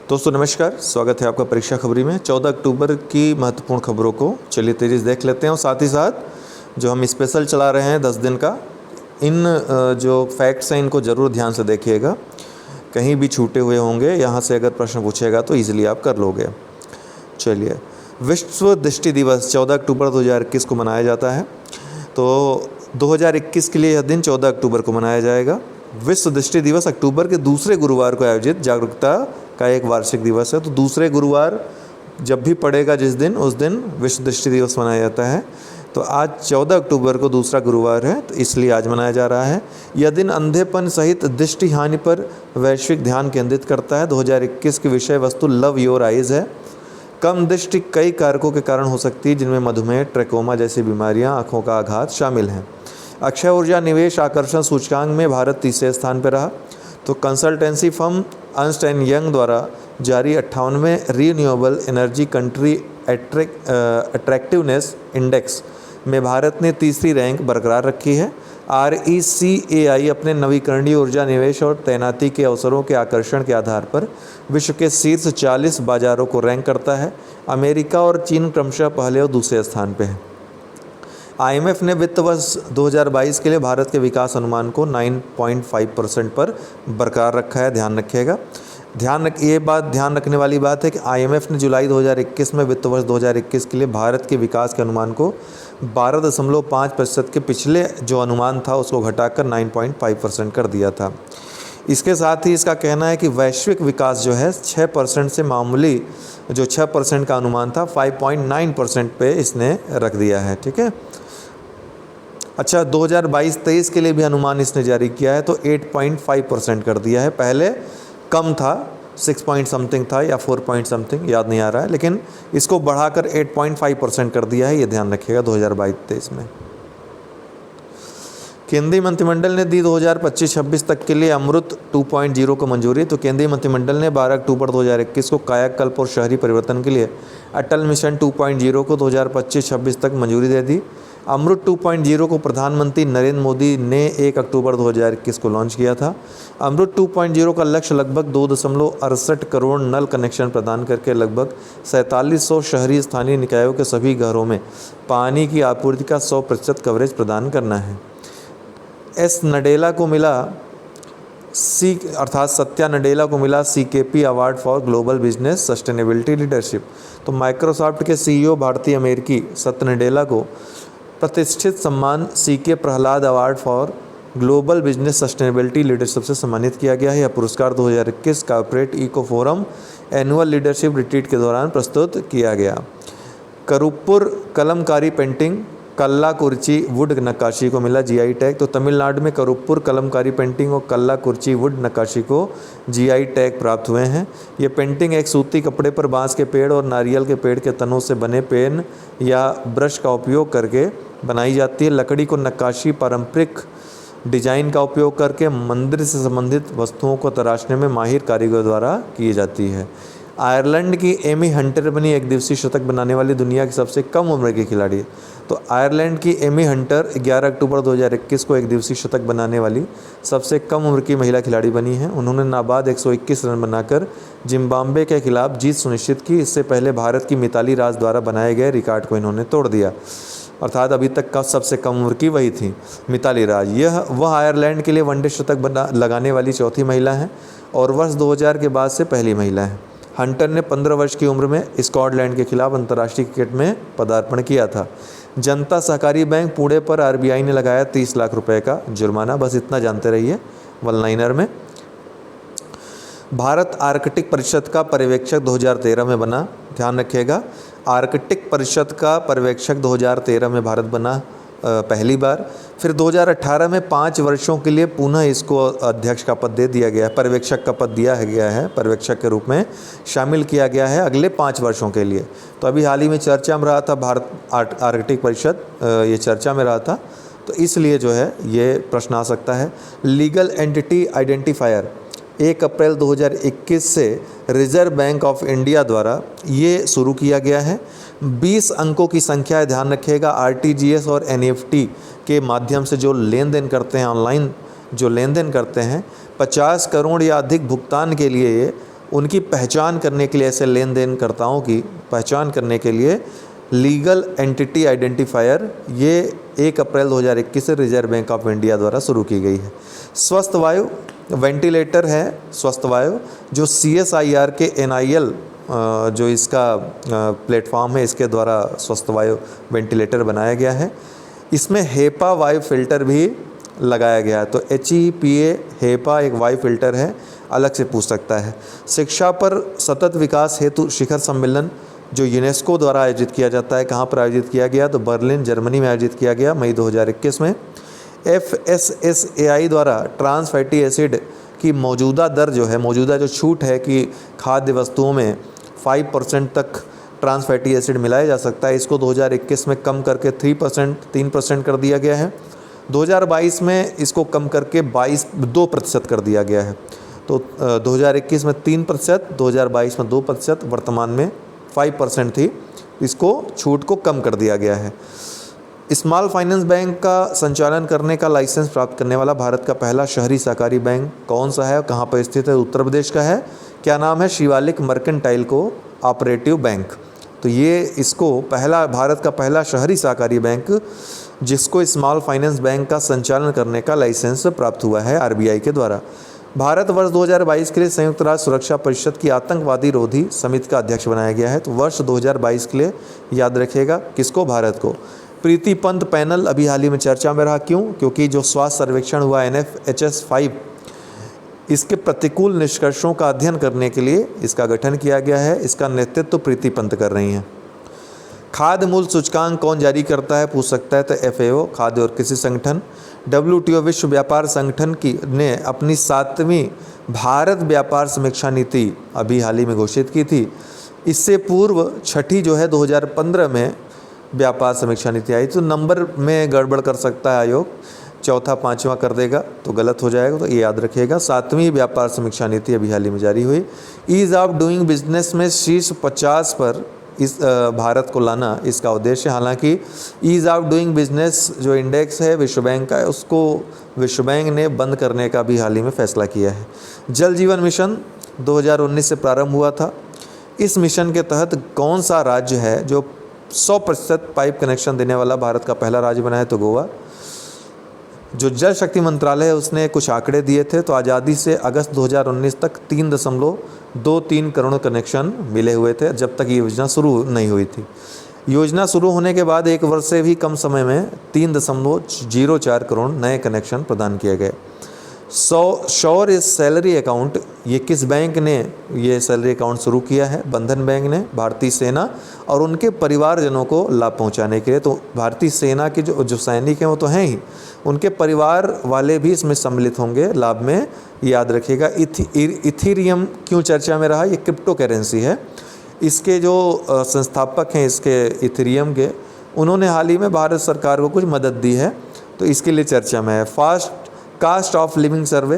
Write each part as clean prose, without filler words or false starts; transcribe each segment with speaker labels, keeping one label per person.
Speaker 1: दोस्तों नमस्कार, स्वागत है आपका परीक्षा खबरी में। 14 अक्टूबर की महत्वपूर्ण खबरों को चलिए तेज़ी से देख लेते हैं और साथ ही साथ जो हम स्पेशल चला रहे हैं 10 दिन का, इन जो फैक्ट्स हैं इनको ज़रूर ध्यान से देखिएगा, कहीं भी छूटे हुए होंगे। यहाँ से अगर प्रश्न पूछेगा तो ईजिली आप कर लोगे। चलिए, विश्व दृष्टि दिवस 14 अक्टूबर 2021 को मनाया जाता है। तो 2021 के लिए यह दिन 14 अक्टूबर को मनाया जाएगा। विश्व दृष्टि दिवस अक्टूबर के दूसरे गुरुवार को आयोजित जागरूकता का एक वार्षिक दिवस है। तो दूसरे गुरुवार जब भी पड़ेगा जिस दिन, उस दिन विश्व दृष्टि दिवस मनाया जाता है। तो आज 14 अक्टूबर को दूसरा गुरुवार है, तो इसलिए आज मनाया जा रहा है। यह दिन अंधेपन सहित दृष्टि हानि पर वैश्विक ध्यान केंद्रित करता है। 2021 की विषय वस्तु लव योर आइज़ है। कम दृष्टि कई कारकों के कारण हो सकती है, जिनमें मधुमेह, ट्रैकोमा जैसी बीमारियां, आँखों का आघात शामिल हैं। अक्षय ऊर्जा निवेश आकर्षण सूचकांक में भारत तीसरे स्थान पर रहा। तो consultancy firm Ernst and Young द्वारा जारी 58वें renewable energy country attractiveness index में भारत ने तीसरी रैंक बरकरार रखी है। RECAI अपने नवीकरणीय ऊर्जा निवेश और तैनाती के अवसरों के आकर्षण के आधार पर विश्व के शीर्ष 40 बाजारों को रैंक करता है। अमेरिका और चीन क्रमशः पहले और दूसरे स्थान पर हैं। IMF ने वित्त वर्ष 2022 के लिए भारत के विकास अनुमान को 9.5% पर बरकरार रखा है। ध्यान रखिएगा, ये बात ध्यान रखने वाली बात है कि IMF ने जुलाई 2021 में वित्त वर्ष 2021 के लिए भारत के विकास के अनुमान को 12.5% के पिछले जो अनुमान था उसको घटाकर 9.5% कर दिया था। इसके साथ ही इसका कहना है कि वैश्विक विकास जो है 6% से मामूली जो 6% का अनुमान था 5.9% पे इसने रख दिया है। ठीक है, अच्छा 2022-23 के लिए भी अनुमान इसने जारी किया है, तो 8.5% कर दिया है। पहले कम था, 6 पॉइंट समथिंग था या 4 पॉइंट समथिंग, याद नहीं आ रहा है, लेकिन इसको बढ़ाकर 8.5% कर दिया है। ये ध्यान रखिएगा 2022-23 में। केंद्रीय मंत्रिमंडल ने दी 2025-26 तक के लिए अमृत 2.0 को मंजूरी। तो केंद्रीय मंत्रिमंडल ने 12 अक्टूबर 2021 को कायाकल्प और शहरी परिवर्तन के लिए अटल मिशन 2.0 को 2025-26 तक मंजूरी दे दी। अमृत 2.0 को प्रधानमंत्री नरेंद्र मोदी ने 1 अक्टूबर 2021 को लॉन्च किया था। अमृत 2.0 का लक्ष्य लगभग 2.68 करोड़ नल कनेक्शन प्रदान करके लगभग 4700 शहरी स्थानीय निकायों के सभी घरों में पानी की आपूर्ति का 100% कवरेज प्रदान करना है। नडेला को मिला सत्या नडेला को मिला CKP award for global business sustainability leadership. तो माइक्रोसॉफ्ट के CEO भारतीय अमेरिकी सत्य नडेला को प्रतिष्ठित सम्मान CK Prahalad award for global business sustainability leadership से सम्मानित किया गया है। यह पुरस्कार 2021 corporate eco forum annual leadership retreat के दौरान प्रस्तुत किया गया। करुप्पुर कलमकारी पेंटिंग कल्लाकुरिची वुड नक्काशी को मिला GI टैग। तो तमिलनाडु में करुप्पुर कलमकारी पेंटिंग और कल्लाकुरिची वुड नक्काशी को GI टैग प्राप्त हुए हैं। ये पेंटिंग एक सूती कपड़े पर बांस के पेड़ और नारियल के पेड़ के तनों से बने पेन या ब्रश का उपयोग करके बनाई जाती है। लकड़ी को नक्काशी पारंपरिक डिजाइन का उपयोग करके मंदिर से संबंधित वस्तुओं को तराशने में माहिर कारीगरों द्वारा की जाती है। आयरलैंड की एमी हंटर बनी एक दिवसीय शतक बनाने वाली दुनिया की सबसे कम उम्र की खिलाड़ी। तो आयरलैंड की एमी हंटर 11 अक्टूबर 2021 को एक दिवसीय शतक बनाने वाली सबसे कम उम्र की महिला खिलाड़ी बनी है। उन्होंने नाबाद 121 रन बनाकर जिम्बाब्वे के खिलाफ जीत सुनिश्चित की। इससे पहले भारत की मिताली राज द्वारा बनाए गए रिकॉर्ड को इन्होंने तोड़ दिया, अर्थात अभी तक का सबसे कम उम्र की वही थी मिताली राज। वह आयरलैंड के लिए वनडे शतक लगाने वाली चौथी महिला हैं और वर्ष 2000 के बाद से पहली महिला हैं। हंटर ने 15 वर्ष की उम्र में स्कॉटलैंड के खिलाफ अंतर्राष्ट्रीय क्रिकेट में पदार्पण किया था। जनता सहकारी बैंक पुणे पर RBI ने लगाया 30 लाख रुपए का जुर्माना। बस इतना जानते रहिए वन लाइनर में। भारत आर्कटिक परिषद का पर्यवेक्षक 2013 में बना। ध्यान रखिएगा, आर्कटिक परिषद का पर्यवेक्षक 2013 में भारत बना पहली बार। फिर 2018 में 5 वर्षों के लिए पुनः इसको अध्यक्ष का पद दे दिया गया है, पर्यवेक्षक का पद दिया गया है, पर्यवेक्षक के रूप में शामिल किया गया है अगले 5 वर्षों के लिए। तो अभी हाल ही में चर्चा में रहा था भारत आर्कटिक परिषद, ये चर्चा में रहा था, तो इसलिए जो है ये प्रश्न आ सकता है। लीगल एंटिटी आइडेंटिफायर 1 अप्रैल 2021 से रिजर्व बैंक ऑफ इंडिया द्वारा ये शुरू किया गया है। 20 अंकों की संख्या है, ध्यान रखिएगा। RTGS और NEFT के माध्यम से जो लेन देन करते हैं, ऑनलाइन जो लेन देन करते हैं, 50 करोड़ या अधिक भुगतान के लिए ये उनकी पहचान करने के लिए, ऐसे लेन देन कर्ताओं की पहचान करने के लिए लीगल एंटिटी आइडेंटिफायर ये 1 अप्रैल 2021 से रिजर्व बैंक ऑफ इंडिया द्वारा शुरू की गई है। स्वस्थ वायु वेंटिलेटर है, स्वस्थ वायु जो CSIR के NIL जो इसका प्लेटफॉर्म है, इसके द्वारा स्वस्थ वायु वेंटिलेटर बनाया गया है। इसमें हेपा वायु फिल्टर भी लगाया गया है। तो HEPA हेपा एक वायु फिल्टर है, अलग से पूछ सकता है। शिक्षा पर सतत विकास हेतु शिखर सम्मेलन जो यूनेस्को द्वारा आयोजित किया जाता है, कहाँ पर आयोजित किया गया? तो बर्लिन जर्मनी में आयोजित किया गया मई 2021 में। FSSAI द्वारा ट्रांस फैटी एसिड की मौजूदा दर जो है, मौजूदा जो छूट है कि खाद्य वस्तुओं में 5% तक ट्रांस फैटी एसिड मिलाया जा सकता है, इसको 2021 में कम करके 3% कर दिया गया है। 2022 में इसको कम करके 2% कर दिया गया है। तो 2021 में 3%, 2022 में 2%, वर्तमान में 5% थी, इसको छूट को कम कर दिया गया है। स्मॉल फाइनेंस बैंक का संचालन करने का लाइसेंस प्राप्त करने वाला भारत का पहला शहरी सहकारी बैंक कौन सा है, कहाँ पर स्थित है? उत्तर प्रदेश का है। क्या नाम है? Shivalik mercantile co operative bank. तो ये इसको भारत का पहला शहरी सहकारी बैंक जिसको स्मॉल फाइनेंस बैंक का संचालन करने का लाइसेंस प्राप्त हुआ है RBI के द्वारा। भारत वर्ष 2022 के लिए संयुक्त राष्ट्र सुरक्षा परिषद की आतंकवादी रोधी समिति का अध्यक्ष बनाया गया है। तो वर्ष 2022 के लिए याद रखिएगा किसको? भारत को। प्रीति पंत पैनल अभी हाल ही में चर्चा में रहा, क्यों? क्योंकि जो स्वास्थ्य सर्वेक्षण हुआ NFHS 5, इसके प्रतिकूल निष्कर्षों का अध्ययन करने के लिए इसका गठन किया गया है। इसका नेतृत्व तो प्रीति पंत कर रही हैं। खाद्य मूल्य सूचकांक कौन जारी करता है, पूछ सकता है? तो FAO, खाद्य और कृषि संगठन। WTO विश्व व्यापार संगठन ने अपनी 7वीं भारत व्यापार समीक्षा नीति अभी हाल ही में घोषित की थी। इससे पूर्व छठी जो है 2015 में व्यापार समीक्षा नीति आई। तो नंबर में गड़बड़ कर सकता है आयोग, चौथा पाँचवा कर देगा तो गलत हो जाएगा, तो ये याद रखिएगा। 7वीं व्यापार समीक्षा नीति अभी हाल ही में जारी हुई। ईज़ ऑफ डूइंग बिजनेस में शीर्ष 50 पर इस भारत को लाना इसका उद्देश्य। हालांकि ईज़ ऑफ डूइंग बिजनेस जो इंडेक्स है विश्व बैंक का है, उसको विश्व बैंक ने बंद करने का भी हाल ही में फैसला किया है। जल जीवन मिशन 2019 से प्रारंभ हुआ था। इस मिशन के तहत कौन सा राज्य है जो 100% पाइप कनेक्शन देने वाला भारत का पहला राज्य बना है? तो गोवा। जो जल शक्ति मंत्रालय है उसने कुछ आंकड़े दिए थे, तो आज़ादी से अगस्त 2019 तक 3.23 करोड़ कनेक्शन मिले हुए थे, जब तक ये योजना शुरू नहीं हुई थी। योजना शुरू होने के बाद 1 वर्ष से भी कम समय में 3.04 करोड़ नए कनेक्शन प्रदान किए गए। श्योर इस सैलरी अकाउंट, ये किस बैंक ने ये सैलरी अकाउंट शुरू किया है? बंधन बैंक ने। भारतीय सेना और उनके परिवारजनों को लाभ पहुंचाने के लिए। तो भारतीय सेना के जो सैनिक हैं वो तो हैं ही, उनके परिवार वाले भी इसमें सम्मिलित होंगे लाभ में, याद रखिएगा। इथीरियम क्यों चर्चा में रहा? ये क्रिप्टो करेंसी है। इसके जो संस्थापक हैं इसके इथीरियम के, उन्होंने हाल ही में भारत सरकार को कुछ मदद दी है, तो इसके लिए चर्चा में है। कास्ट ऑफ लिविंग सर्वे,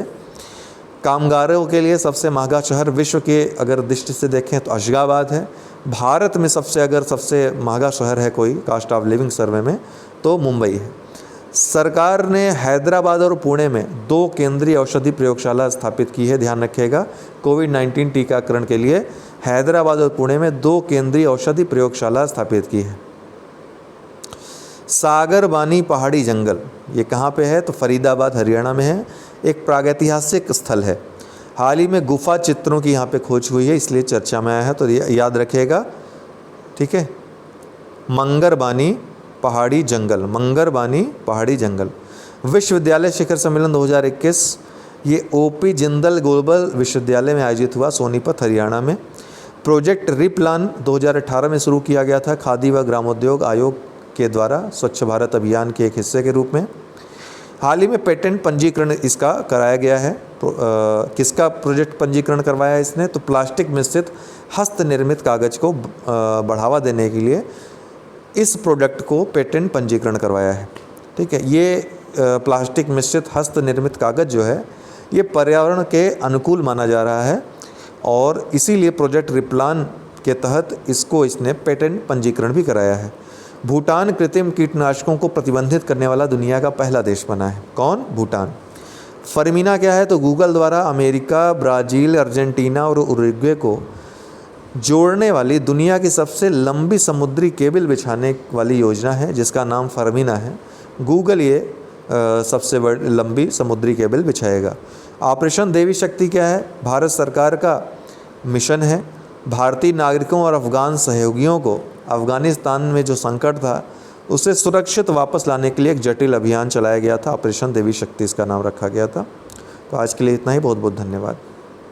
Speaker 1: कामगारों के लिए सबसे महंगा शहर विश्व के अगर दृष्टि से देखें तो अशगाबाद है। भारत में सबसे महंगा शहर है कोई कास्ट ऑफ लिविंग सर्वे में तो मुंबई है। सरकार ने हैदराबाद और पुणे में 2 केंद्रीय औषधि प्रयोगशाला स्थापित की है, ध्यान रखिएगा। कोविड-19 टीकाकरण के लिए हैदराबाद और पुणे में 2 केंद्रीय औषधि प्रयोगशाला स्थापित की है। सागरबानी पहाड़ी जंगल, ये कहाँ पे है? तो फरीदाबाद हरियाणा में है। एक प्रागैतिहासिक स्थल है। हाल ही में गुफा चित्रों की यहाँ पे खोज हुई है, इसलिए चर्चा में आया है, तो याद रखिएगा, ठीक है। मंगरबानी पहाड़ी जंगल, मंगरबानी पहाड़ी जंगल। विश्वविद्यालय शिखर सम्मेलन 2021, ये OP जिंदल ग्लोबल विश्वविद्यालय में आयोजित हुआ, सोनीपत हरियाणा में। प्रोजेक्ट रिप्लान 2018 में शुरू किया गया था खादी व ग्रामोद्योग आयोग के द्वारा स्वच्छ भारत अभियान के एक हिस्से के रूप में। हाल ही में पेटेंट पंजीकरण इसका कराया गया है। किसका प्रोजेक्ट पंजीकरण करवाया है इसने? तो प्लास्टिक मिश्रित हस्त निर्मित कागज़ को बढ़ावा देने के लिए इस प्रोडक्ट को पेटेंट पंजीकरण करवाया है, ठीक है। ये प्लास्टिक मिश्रित हस्त निर्मित कागज़ जो है ये पर्यावरण के अनुकूल माना जा रहा है और इसीलिए प्रोजेक्ट रिप्लान के तहत इसने पेटेंट पंजीकरण भी कराया है। भूटान कृत्रिम कीटनाशकों को प्रतिबंधित करने वाला दुनिया का पहला देश बना है। कौन? भूटान। फरमीना क्या है? तो गूगल द्वारा अमेरिका, ब्राज़ील, अर्जेंटीना और उरुग्वे को जोड़ने वाली दुनिया की सबसे लंबी समुद्री केबल बिछाने वाली योजना है, जिसका नाम फरमीना है। गूगल ये सबसे बड़ी लंबी समुद्री केबल बिछाएगा। ऑपरेशन देवी शक्ति क्या है? भारत सरकार का मिशन है। भारतीय नागरिकों और अफ़गान सहयोगियों को अफ़गानिस्तान में जो संकट था उसे सुरक्षित वापस लाने के लिए एक जटिल अभियान चलाया गया था। ऑपरेशन देवी शक्ति इसका नाम रखा गया था। तो आज के लिए इतना ही। बहुत बहुत धन्यवाद।